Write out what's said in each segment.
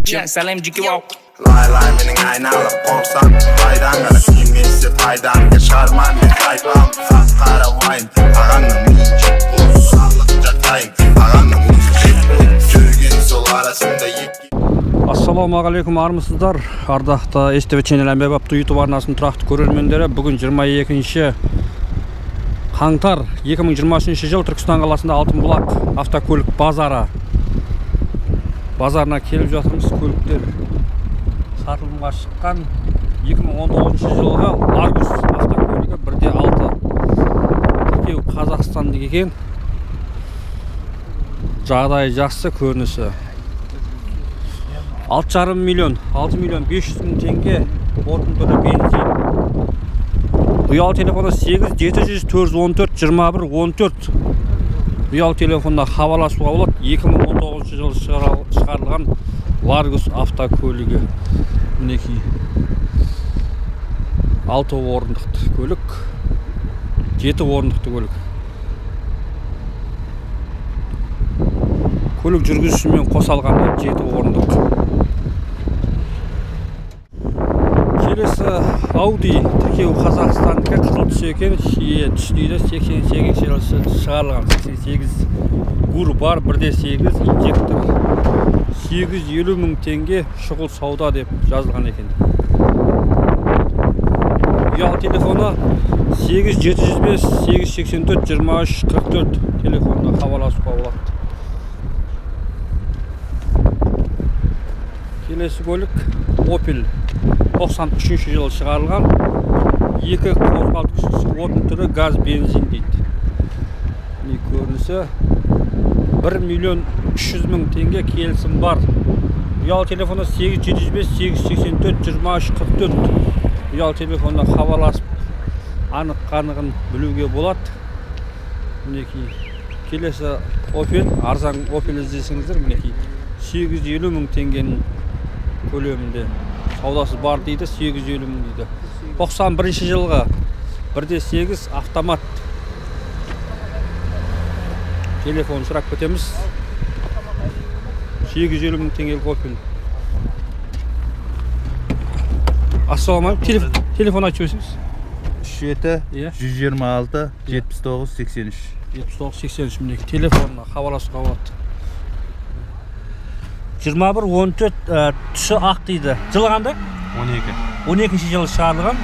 SLM'ciki wow. Lay lay mening aynalar korsan Faydan gana kimisi faydan Geçarman bir kaypam Sakkara wine Ağanın müzik boz Sağlıkça tayın Ağanın müzik boz Жүрген сол арасында Ассалаумағалейкум армысыздар. Ардақты СТВ Channel Әмбебапты YouTube арнасының тұрақты көрермендері, бүгін 22 қаңтар 2023 жыл Түркістан қаласында Алтынбұлақ автокөлік базарына келіп жатырмыз. Көліктер сатылымға шыққан 2019 жылғы Largus автокөлігі 1.6 тіркеу Қазақстандық екен. Жағдайы жақсы, көрінісі 6,5 миллион 500 мың теңге отын түрі бензин. Ұялы телефонда 8700 414 21 14 ұялы телефонда хабарласуға болады. 2019 жылы шығарылған Largus автокөлігі. Мінекей 6 орындықты көлік, 7 орындықты көлік. Көлік жүргізушімен қосалғанда 7 орындық. Келесі Audi тіркеу Қазақстандікі қызыл түс екен. Шие түс дейді. 88 жылы шығарылған 88 гур бар, 1.8 инжектор. 850 мың теңге шұғыл сауда деп жазылған екен. Ұялы телефоны 8705 884 23 44 телефонына хабарласуға болады. Келесі көлік Opel 93 жылы шығарылған 2 қозғалтқыш отын түрі газ бензин дейді. Міне көрінісі 1 миллион 300 мың теңге келісім бар. Ұялы телефонда 8705 884 23 44 ұялы телефонда хабарласып анық-қанығын білуге болады. Мінекей келесі Opel, арзан Opel іздесеңіздер, мінекей 850 мың теңгенің көлемінде саудасы бар дейді. 850 мың дейді. 91 жылғы 1.8 автомат телефон сұрап кетеміз. 850 мың теңгелік Opel. Ассалаумағалейкум. Телефон айтып жіберсеңіз. 37 126 79 83 79 83 мінекей телефонына хабарласуға болады. 21-14 түсі ақ дейді. Жылы қандай? 12 жылы шығарылған.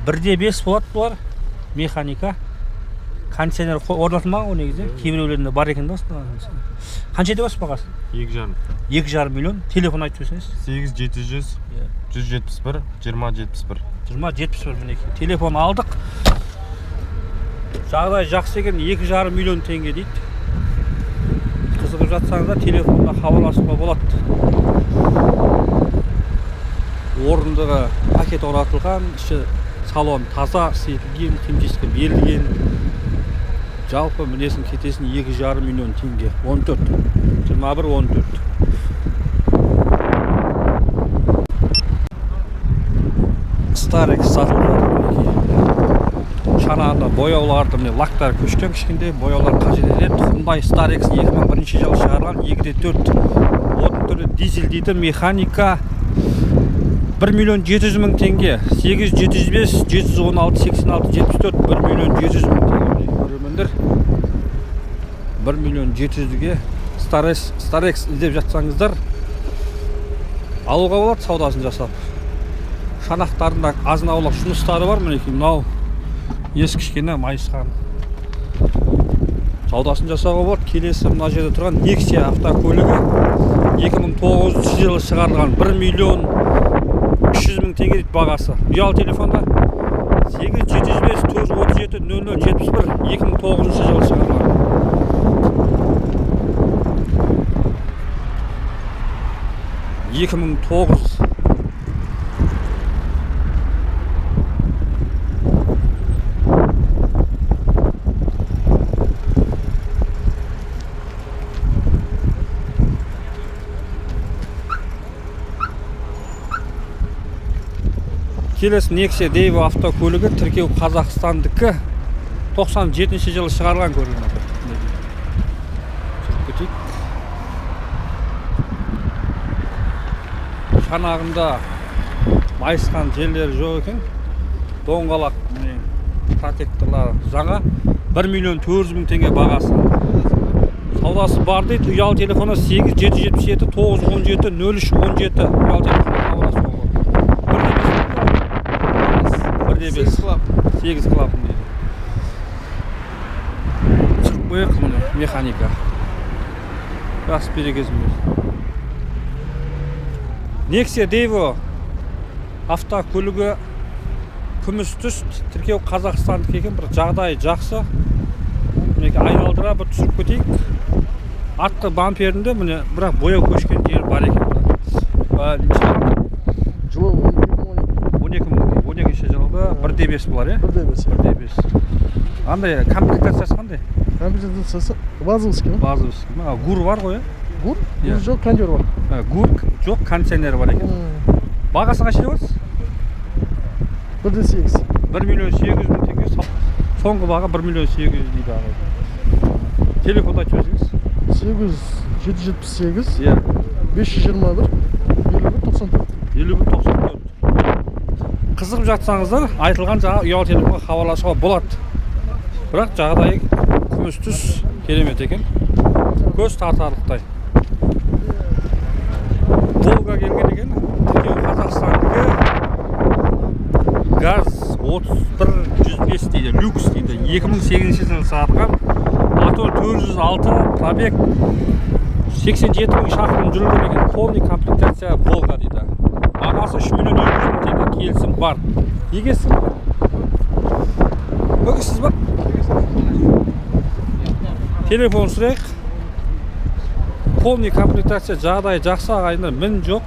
1.5 болады бұлар. Механика. Кондиционер орнатылмаған негізі. Кейбіреулерінде бар екен да. Қанша ете басып бағасы? 2,5 миллион. Телефон айтып өсіңіз. 8700 171 2071 2071 мінекей. Телефон алдық. Жағдай жақсы екен. 2,5 миллион теңге дейді. Қызығып жатсаңызда телефонда хабарласуға болады. Орындығы пакет орнатылған, іші салон таза, сейілген, темжеске берілген. Жалпы мінесін кетесін 2,5 миллион теңге. 21-14 Starex сатылды. Шанағында бояуларды, лактар көшкен кішкенде бояулар қажет етеді. Hyundai Starex 2001 жылы шығарылған 2.4 отын түрі дизель дейді. Механика 1 миллион 700 мың теңге. 8705 716 86 74 1 миллион 700 мың теңге. Көрермендер 1 миллион 700-ге Starex іздеп жатсаңыздар алуға болады, саудасын жасап. Шанақтарында азын-аулақ жұмыстары бар. Мінекей мынау ес кішкене майысқан. Саудасын жасауға болады. Келесі мына жерде тұрған Nexia автокөлігі 2009 жылы шығарылған 1 миллион 300 мың теңге дейді бағасы. Ұялы телефонда 8705 437 0071 2009 жылы шығарылған. Келесі Nexia Devo автокөлігі тіркеу Қазақстандікі 97 жылы шығарылған көрінеді. Çanağında майысқан жерлері жоқ екен. Доңғалақ протекторлар жаңа 1.400.000 теңге бағасы. Саудасы бар дейді. Ұялы телефоны 8777 917 0317 ұялы телефонға хабарласуға болады. 8 клапан дейді. Түсіріп қояйық міне механика. Жақсы берекесін берсін. Nexia Devo автокөлігі күміс түс, тіркеу Қазақстандық екен, бір жағдайы жақсы. Мінеке айналдыра бір түсіріп кетейік. Артқы бамперінде міне бірақ бояу көшкен жері бар екен. Жылы 12 жылғы 1.5 болар, е? 1.5. Қандай комплектациясы қандай? Комплектациясы базовский ма? Базовский ма? Гур бар ғой, е? Гур? Гур жоқ, кондер бар. Гур жоқ, кондиционер бар екен. Бағасы қанша деп отырсыз? 1.8. 1.800.000 теңге. Соңғы баға 1.800.000 дейді аға. Телефонды айтып жіберсеңіз. 8778 Иә. 521 5194. 5194. Қызығып жатсаңыздар, айтылған жаңа ұялы телефонға хабарласуға болады. Бірақ жағдайы күміс түс керемет екен. Көз тартарлықтай. Волга келген екен. Тіркеу Қазақстандығы газ 31105 дейді, люкс дейді. 2008 жылы сатылған. Мотор 406, пробег 87.000 шақырым жүрген екен. Полный комплектация Волга дейді. Бағасы 3.200.000 теңге, келісім бар. Егесің? Өгесіз ба? Телефон сұрайық. Полный комплектация жағдайы жақсы ағайындар, мін жоқ.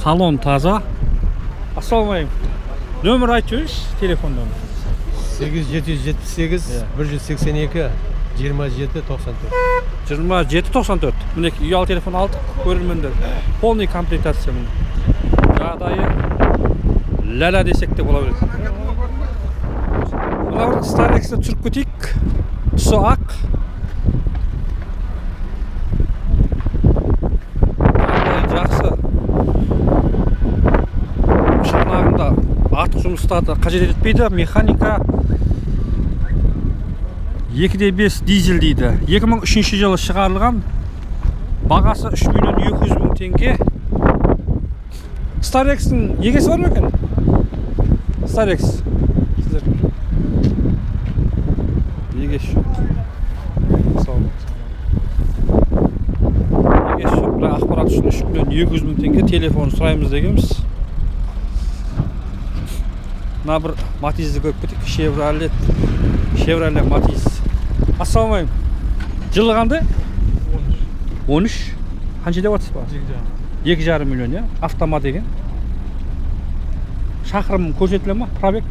Салон таза. Ассалаумағалейкум. Нөмір айтып жүріңіз, телефон нөмірі. 8778 182 27 94. 27-94. Мінекі ұялы телефон алдық, көрермендер. Полный комплектация міне. Жағдайы ләлә десек те бола береді. Мына бір Starex'ті түсіріп кетейік. Түсі ақ. Жағдайы жақсы. Шанағында артық жұмыстарды қажет етпейді. Механика 2.5 дизель дейді. 2003 жылы шығарылған. Бағасы 3.200.000 теңге. Starex'тің егесі бар ма екен? Starex. Егесі жоқ. Егесі жоқ. Бірақ ақпарат үшін 3.200.000 теңге телефон сұраймыз дегенбіз. Мына бір Матизді көріп кетейік. Chevrolet Matiz. Ассалаумағалейкум. Жылы қандай? 13. Қанша деп отырсыз ба? 2,5 миллион, иә? Автомат деген. Шақырым көрсетіле ма? Пробег?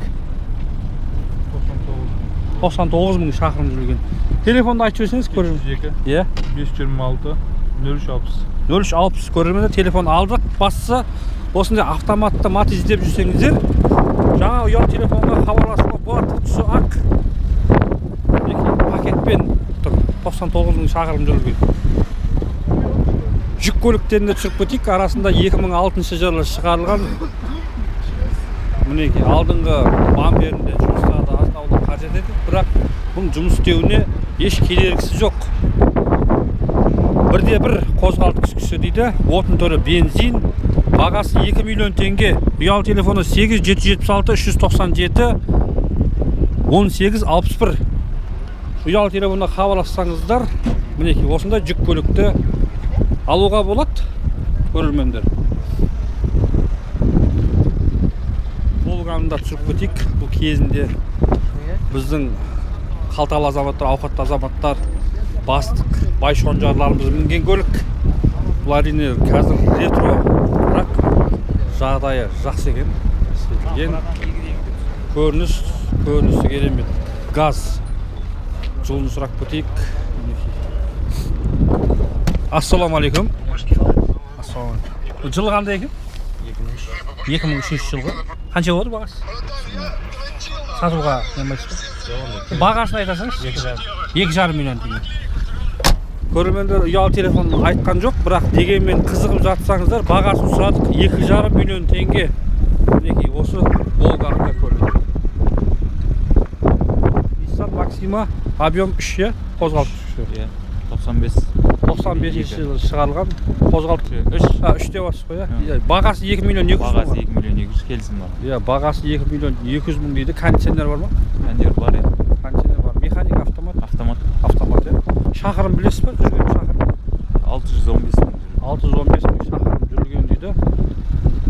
99.000 шақырым жүрген. Телефонды айтып жіберсеңіз көрермін. 526 0360. 0360 көрермендер. Телефон алдық. Бастысы осындай автоматты Matiz іздеп жүрсеңіздер, жаңа ұялы телефонға хабарласуға болады. Түсі ақ. Пакетпен 99.000 шақырым жүрген. Жүк көліктерінде түсіріп кетейік. Арасында 2006 жылы шығарылған. Мінеки алдыңғы бамперінде жұмыстарды аздауды қажет етеді. Бірақ бұл жұмыс істеуіне еш кедергісі жоқ. 1.1 қозғалтқыш күші дейді. Отын түрі бензин. Бағасы 2 миллион теңге. Ұялы телефоны 8776 397 1861. Ұялы телефонға хабарлассаңыздар, мінеки осындай жүк көлікті алуға болады, көрермендер. Волганы да түсіріп кетейік. Бұл кезінде біздің қалталы азаматтар, ауқатты азаматтар, бастық, бай шонжарларымыз мінген көлік. Бұл әрине қазір ретро, бірақ жағдайы жақсы екен. Көрінісі керемет. Газ. Жолын сұрап кетейік. Ассалаумағалейкум. Жылы қандай екен? 2003 жылғы. Қанша болды бағасы? Сатуға немайсыз ба? Бағасын айтасыңыз? 2,5 миллион теңге. көрермендер ұялы телефонын айтқан жоқ, бірақ дегенмен қызығып жатсаңыздар, бағасын сұрадық 2,5 миллион теңге. Мінекей осы Волга автокөлігі. Nissan Maxima объем 3, қозғалтқыш күші. 95 жылы шығарылған қозғалтқыш 3 деп отырсыз ғой. Бағасы 2 миллион 200 мың. Бағасы 2 миллион 200 келісім бар. Бағасы 2 миллион 200 мың дейді. Кондиционер бар ма? Кондиционер бар. Кондиционер бар. Механик, автомат? Автомат. Шақырым білесіз ба? Жүрген шақырым? 615 мың. 615 мың шақырым жүрген дейді.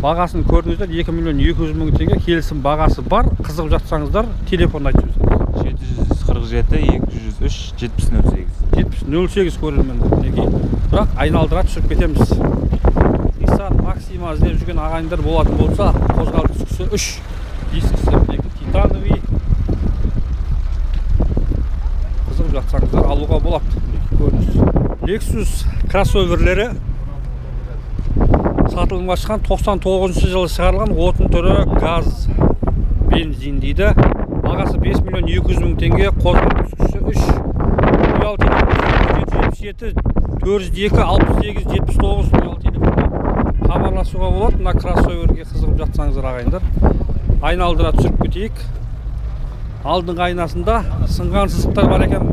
Бағасын көрдіңіздер, 2 миллион 200 мың теңге келісім бағасы бар. Қызығып жатсаңыздар, телефон айтып жүрсіңіз. 747 203 7008. 7008 көрермендер мінекей. Бірақ айналдыра түсіріп кетеміз. Nissan Maxima іздеп жүрген ағайындар болатын болса, қозғалтқыш күші 3, дискісі мінекей титановый. Қызығып жатсаңыздар алуға болады. Көріңіз. Lexus кроссоверлері сатылымға шыққан 99 жылы шығарылған, отын түрі газ, бензин дейді. Бағасы 5 миллион 200 мың теңге, қозғалтқыш күші 3. Ұялы телефон 777 402 68 79 ұялы телефонға хабарласуға болады. Мына кроссоверге қызығып жатсаңыздар ағайындар. Айналдыра түсіріп кетейік. Алдыңғы айнасында сынған сызықтар бар екен.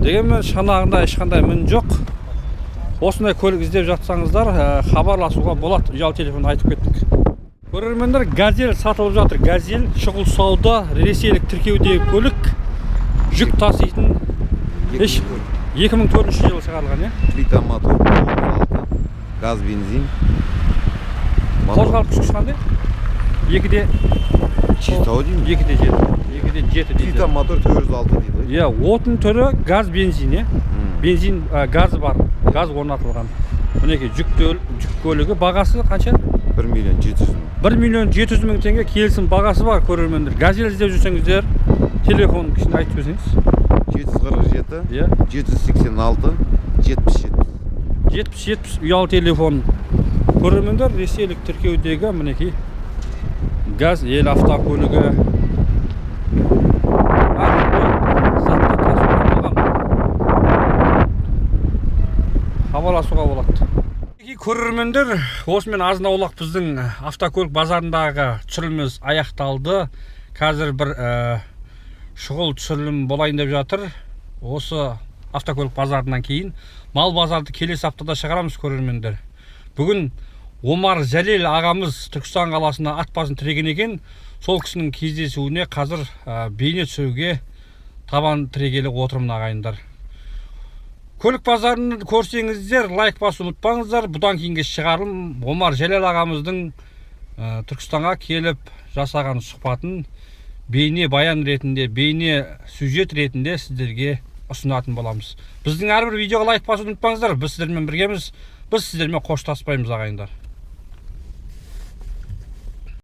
Дегенмен шанағында ешқандай мін жоқ. Осындай көлік іздеп жатсаңыздар, хабарласуға болады. Ұялы телефонды айтып кеттік. Көрермендер, Газель сатылып жатыр. Газель шұғыл сауда, ресейлік тіркеудегі көлік, жүк таситын 2004 жылы шығарылған, Плита мотор, газ, бензин. Қозғалтқыш күші қандай? 2-де Чистау деймін. 2-де 7. 2-де 7 дейді. Плита мотор 406 дейді. Отын түрі газ, бензин, бензин, газ бар, газ орнатылған. Мінекей жүк көлігі бағасы қанша? 1 миллион 700 мың. 1 миллион 700 мың теңге келісім бағасы бар көрермендер. Газель іздеп жүрсеңіздер, телефон кішін айтып берсеңіз. 747 786 77. 70 ұялы телефон. Көрермендер, ресейлік тіркеудегі мінекей газ, ел автокөлігі. Хабарласуға болады. Көрермендер, осымен азын-аулақ біздің автокөлік базарындағы түсіріліміміз аяқталды. Қазір бір шұғыл түсірілім болайын деп жатыр. Осы автокөлік базарынан кейін мал базарды келесі аптада шығарамыз көрермендер. Бүгін Омар Жәлел ағамыз Түркістан қаласына ат басын тіреген екен. Сол кісінің кездесуіне қазір бейне түсіруге табан тірегелі отырмын ағайындар. Көлік базарын көрсеңіздер, лайк басуды ұмытпаңыздар. Бұдан кейінгі шығарылым Омар Жәлел ағамыздың Түркістанға келіп жасаған сұхбатын бейне баян ретінде, бейне сюжет ретінде сіздерге ұсынатын боламыз. Біздің әрбір видеоға лайк басуды ұмытпаңыздар. Біз сіздермен біргеміз. Біз сіздермен қоштаспаймыз ағайындар.